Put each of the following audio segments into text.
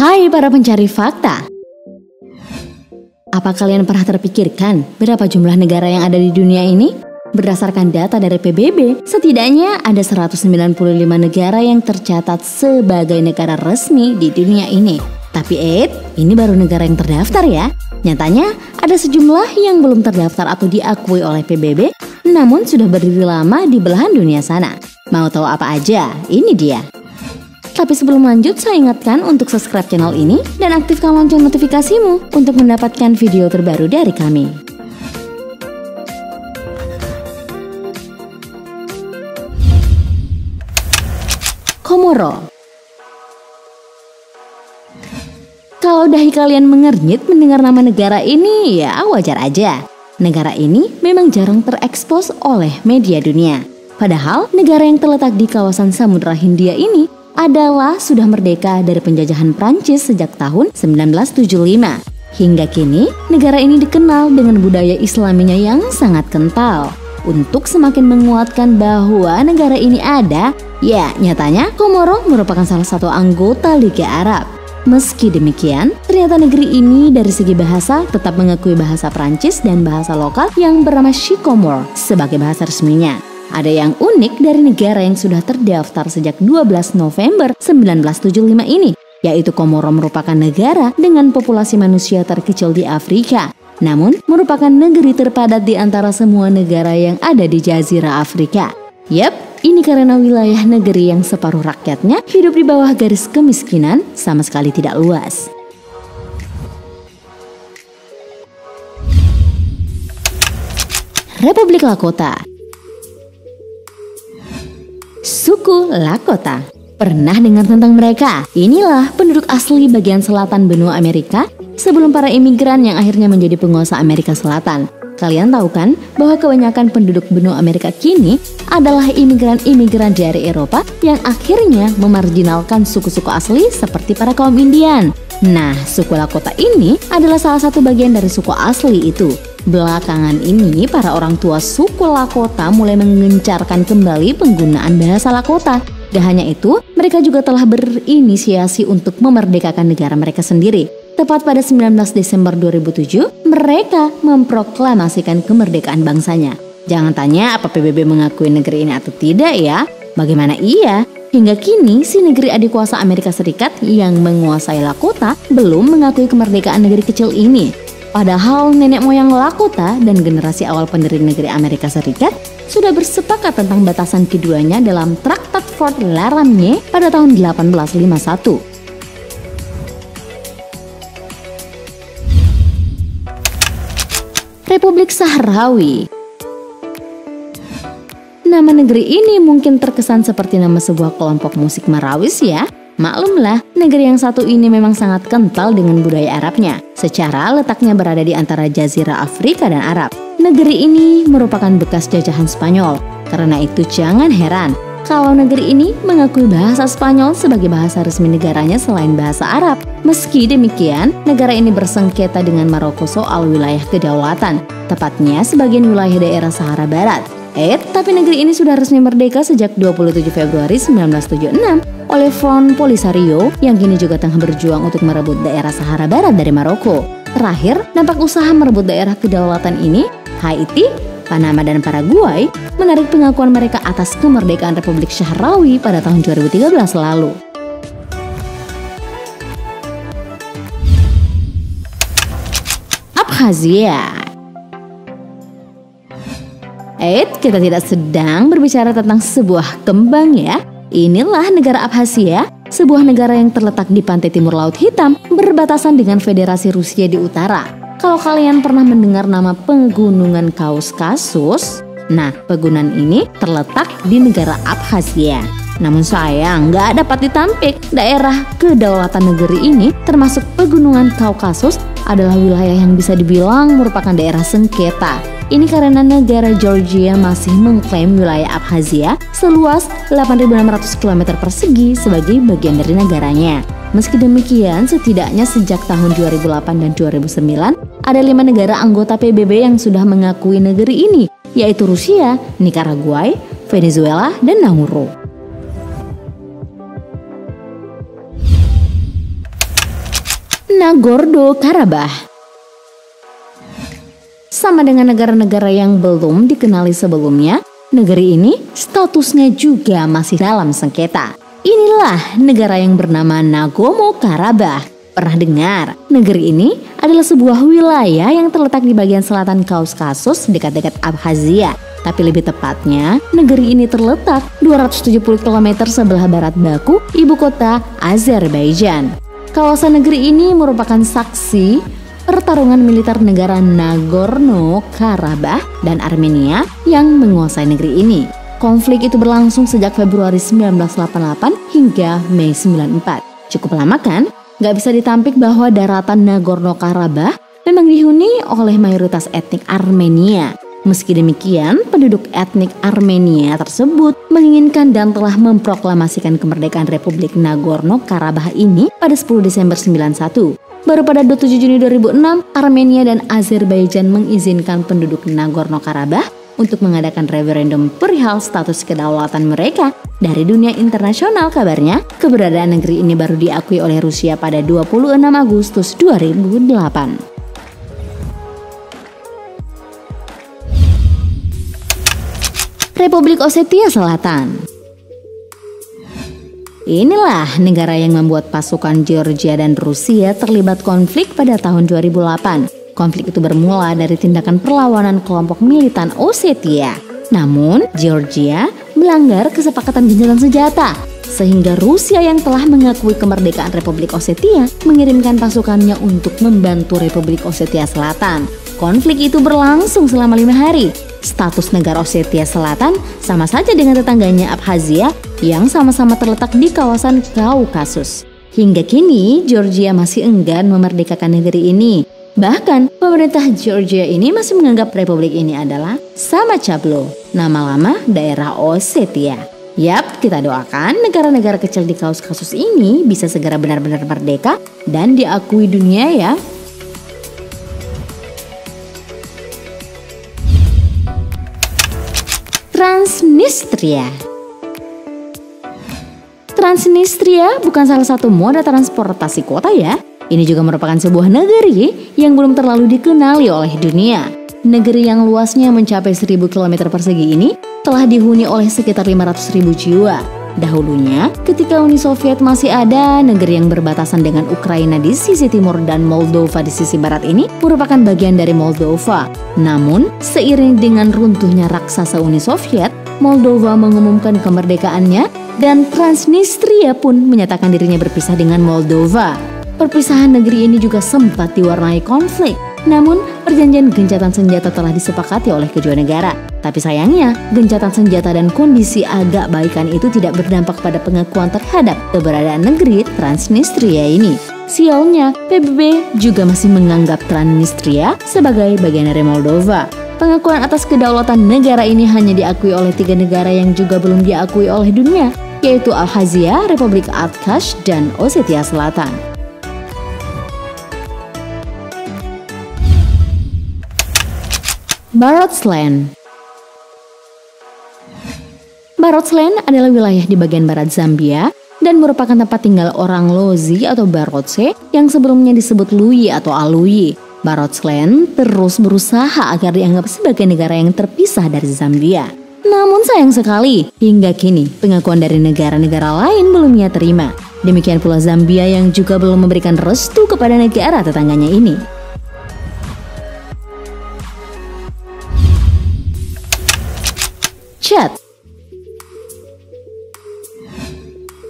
Hai para pencari fakta. Apa kalian pernah terpikirkan berapa jumlah negara yang ada di dunia ini? Berdasarkan data dari PBB, setidaknya ada 195 negara yang tercatat sebagai negara resmi di dunia ini. Tapi ini baru negara yang terdaftar ya. Nyatanya ada sejumlah yang belum terdaftar atau diakui oleh PBB, namun sudah berdiri lama di belahan dunia sana. Mau tahu apa aja? Ini dia. Tapi sebelum lanjut, saya ingatkan untuk subscribe channel ini dan aktifkan lonceng notifikasimu untuk mendapatkan video terbaru dari kami. Komoro. Kalau dahi kalian mengernyit mendengar nama negara ini, ya wajar aja. Negara ini memang jarang terekspos oleh media dunia. Padahal negara yang terletak di kawasan Samudra Hindia ini adalah sudah merdeka dari penjajahan Prancis sejak tahun 1975. Hingga kini, negara ini dikenal dengan budaya Islaminya yang sangat kental. Untuk semakin menguatkan bahwa negara ini ada, ya nyatanya Komoro merupakan salah satu anggota Liga Arab. Meski demikian, ternyata negeri ini dari segi bahasa tetap mengakui bahasa Prancis dan bahasa lokal yang bernama Shikomor sebagai bahasa resminya. Ada yang unik dari negara yang sudah terdaftar sejak 12 November 1975 ini, yaitu Komoro merupakan negara dengan populasi manusia terkecil di Afrika, namun merupakan negeri terpadat di antara semua negara yang ada di Jazirah Afrika. Yap, ini karena wilayah negeri yang separuh rakyatnya hidup di bawah garis kemiskinan sama sekali tidak luas. Republik Lakota. Suku Lakota. Pernah dengar tentang mereka? Inilah penduduk asli bagian selatan benua Amerika sebelum para imigran yang akhirnya menjadi penguasa Amerika Selatan. Kalian tahu kan bahwa kebanyakan penduduk benua Amerika kini adalah imigran-imigran dari Eropa yang akhirnya memarjinalkan suku-suku asli seperti para kaum Indian. Nah, suku Lakota ini adalah salah satu bagian dari suku asli itu. Belakangan ini, para orang tua suku Lakota mulai mengencarkan kembali penggunaan bahasa Lakota. Dan hanya itu, mereka juga telah berinisiasi untuk memerdekakan negara mereka sendiri. Tepat pada 19 Desember 2007, mereka memproklamasikan kemerdekaan bangsanya. Jangan tanya apa PBB mengakui negeri ini atau tidak ya. Bagaimana iya? Hingga kini, si negeri adikuasa Amerika Serikat yang menguasai Lakota belum mengakui kemerdekaan negeri kecil ini. Padahal nenek moyang Lakota dan generasi awal pendiri negeri Amerika Serikat sudah bersepakat tentang batasan keduanya dalam Traktat Fort Laramie pada tahun 1851. Republik Sahrawi. Nama negeri ini mungkin terkesan seperti nama sebuah kelompok musik Marawis ya. Maklumlah, negeri yang satu ini memang sangat kental dengan budaya Arabnya. Secara letaknya berada di antara Jazirah Afrika dan Arab. Negeri ini merupakan bekas jajahan Spanyol. Karena itu jangan heran kalau negeri ini mengakui bahasa Spanyol sebagai bahasa resmi negaranya selain bahasa Arab. Meski demikian, negara ini bersengketa dengan Maroko soal wilayah kedaulatan, tepatnya sebagian wilayah daerah Sahara Barat. Tapi negeri ini sudah resmi merdeka sejak 27 Februari 1976 oleh Front Polisario yang kini juga tengah berjuang untuk merebut daerah Sahara Barat dari Maroko. Terakhir, dampak usaha merebut daerah kedaulatan ini, Haiti, Panama, dan Paraguay menarik pengakuan mereka atas kemerdekaan Republik Sahrawi pada tahun 2013 lalu. Abkhazia. Kita tidak sedang berbicara tentang sebuah kembang ya. Inilah negara Abkhazia, sebuah negara yang terletak di pantai timur Laut Hitam berbatasan dengan Federasi Rusia di utara. Kalau kalian pernah mendengar nama Pegunungan Kaukasus, nah pegunungan ini terletak di negara Abkhazia. Namun sayang nggak dapat ditampik. Daerah kedaulatan negeri ini termasuk Pegunungan Kaukasus adalah wilayah yang bisa dibilang merupakan daerah sengketa. Ini karena negara Georgia masih mengklaim wilayah Abkhazia seluas 8.600 km persegi sebagai bagian dari negaranya. Meski demikian, setidaknya sejak tahun 2008 dan 2009, ada 5 negara anggota PBB yang sudah mengakui negeri ini, yaitu Rusia, Nicaragua, Venezuela, dan Nauru. Nagorno-Karabakh. Sama dengan negara-negara yang belum dikenali sebelumnya, negeri ini statusnya juga masih dalam sengketa. Inilah negara yang bernama Nagorno-Karabakh. Pernah dengar? Negeri ini adalah sebuah wilayah yang terletak di bagian selatan Kaukasus dekat-dekat Abkhazia. Tapi lebih tepatnya, negeri ini terletak 270 km sebelah barat Baku, ibu kota Azerbaijan. Kawasan negeri ini merupakan saksi pertarungan militer negara Nagorno-Karabakh dan Armenia yang menguasai negeri ini. Konflik itu berlangsung sejak Februari 1988 hingga Mei 94. Cukup lama kan? Gak bisa ditampik bahwa daratan Nagorno-Karabakh memang dihuni oleh mayoritas etnik Armenia. Meski demikian, penduduk etnik Armenia tersebut menginginkan dan telah memproklamasikan kemerdekaan Republik Nagorno-Karabakh ini pada 10 Desember 91. Baru pada 27 Juni 2006, Armenia dan Azerbaijan mengizinkan penduduk Nagorno-Karabakh untuk mengadakan referendum perihal status kedaulatan mereka. Dari dunia internasional kabarnya, keberadaan negeri ini baru diakui oleh Rusia pada 26 Agustus 2008. Republik Osetia Selatan. Inilah negara yang membuat pasukan Georgia dan Rusia terlibat konflik pada tahun 2008. Konflik itu bermula dari tindakan perlawanan kelompok militan Osetia. Namun, Georgia melanggar kesepakatan gencatan senjata, sehingga Rusia yang telah mengakui kemerdekaan Republik Osetia mengirimkan pasukannya untuk membantu Republik Osetia Selatan. Konflik itu berlangsung selama 5 hari. Status negara Osetia Selatan sama saja dengan tetangganya Abkhazia yang sama-sama terletak di kawasan Kaukasus. Hingga kini, Georgia masih enggan memerdekakan negeri ini. Bahkan, pemerintah Georgia ini masih menganggap republik ini adalah Samachablo, nama lama daerah Osetia. Yap, kita doakan negara-negara kecil di Kaukasus ini bisa segera benar-benar merdeka dan diakui dunia ya. Transnistria. Transnistria bukan salah satu moda transportasi kota ya. Ini juga merupakan sebuah negeri yang belum terlalu dikenali oleh dunia. Negeri yang luasnya mencapai 1000 km persegi ini telah dihuni oleh sekitar 500.000 jiwa. Dahulunya, ketika Uni Soviet masih ada, negeri yang berbatasan dengan Ukraina di sisi timur dan Moldova di sisi barat ini merupakan bagian dari Moldova. Namun, seiring dengan runtuhnya raksasa Uni Soviet, Moldova mengumumkan kemerdekaannya dan Transnistria pun menyatakan dirinya berpisah dengan Moldova. Perpisahan negeri ini juga sempat diwarnai konflik. Namun, perjanjian gencatan senjata telah disepakati oleh kedua negara. Tapi sayangnya, gencatan senjata dan kondisi agak baikan itu tidak berdampak pada pengakuan terhadap keberadaan negeri Transnistria ini. Sialnya, PBB juga masih menganggap Transnistria sebagai bagian dari Moldova. Pengakuan atas kedaulatan negara ini hanya diakui oleh 3 negara yang juga belum diakui oleh dunia, yaitu Abkhazia, Republik Abkhaz, dan Osetia Selatan. Barotsland. Barotsland adalah wilayah di bagian barat Zambia dan merupakan tempat tinggal orang Lozi atau Barotse yang sebelumnya disebut Lui atau Alui. Barotsland terus berusaha agar dianggap sebagai negara yang terpisah dari Zambia. Namun sayang sekali, hingga kini pengakuan dari negara-negara lain belum ia terima. Demikian pula Zambia yang juga belum memberikan restu kepada negara tetangganya ini. Chad.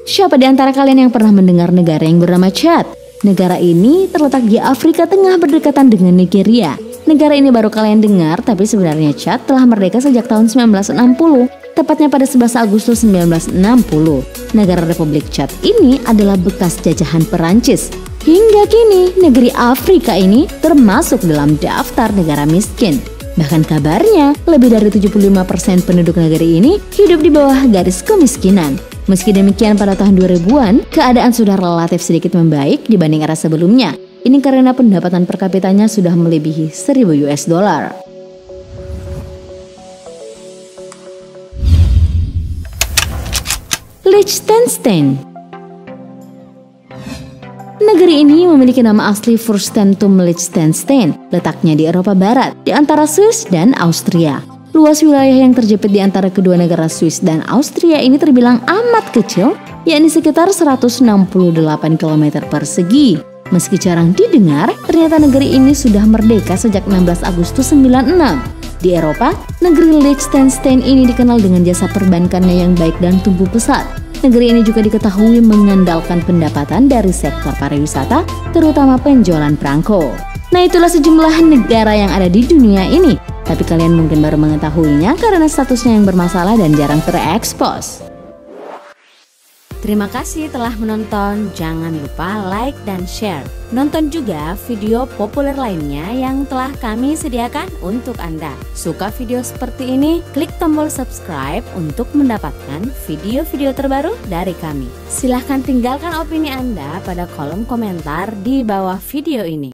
Siapa di antara kalian yang pernah mendengar negara yang bernama Chad? Negara ini terletak di Afrika Tengah berdekatan dengan Nigeria. Negara ini baru kalian dengar, tapi sebenarnya Chad telah merdeka sejak tahun 1960, tepatnya pada 11 Agustus 1960. Negara Republik Chad ini adalah bekas jajahan Perancis. Hingga kini, negeri Afrika ini termasuk dalam daftar negara miskin. Bahkan kabarnya, lebih dari 75% penduduk negeri ini hidup di bawah garis kemiskinan. Meski demikian, pada tahun 2000-an, keadaan sudah relatif sedikit membaik dibanding era sebelumnya. Ini karena pendapatan per kapitanya sudah melebihi $1.000. Liechtenstein. Negeri ini memiliki nama asli Fürstentum Liechtenstein, letaknya di Eropa Barat, di antara Swiss dan Austria. Luas wilayah yang terjepit di antara kedua negara Swiss dan Austria ini terbilang amat kecil, yakni sekitar 168 km persegi. Meski jarang didengar, ternyata negeri ini sudah merdeka sejak 16 Agustus 96. Di Eropa, negeri Liechtenstein ini dikenal dengan jasa perbankannya yang baik dan tumbuh pesat. Negeri ini juga diketahui mengandalkan pendapatan dari sektor pariwisata, terutama penjualan perangko. Nah, itulah sejumlah negara yang ada di dunia ini. Tapi kalian mungkin baru mengetahuinya karena statusnya yang bermasalah dan jarang terekspos. Terima kasih telah menonton, jangan lupa like dan share. Nonton juga video populer lainnya yang telah kami sediakan untuk Anda. Suka video seperti ini? Klik tombol subscribe untuk mendapatkan video-video terbaru dari kami. Silahkan tinggalkan opini Anda pada kolom komentar di bawah video ini.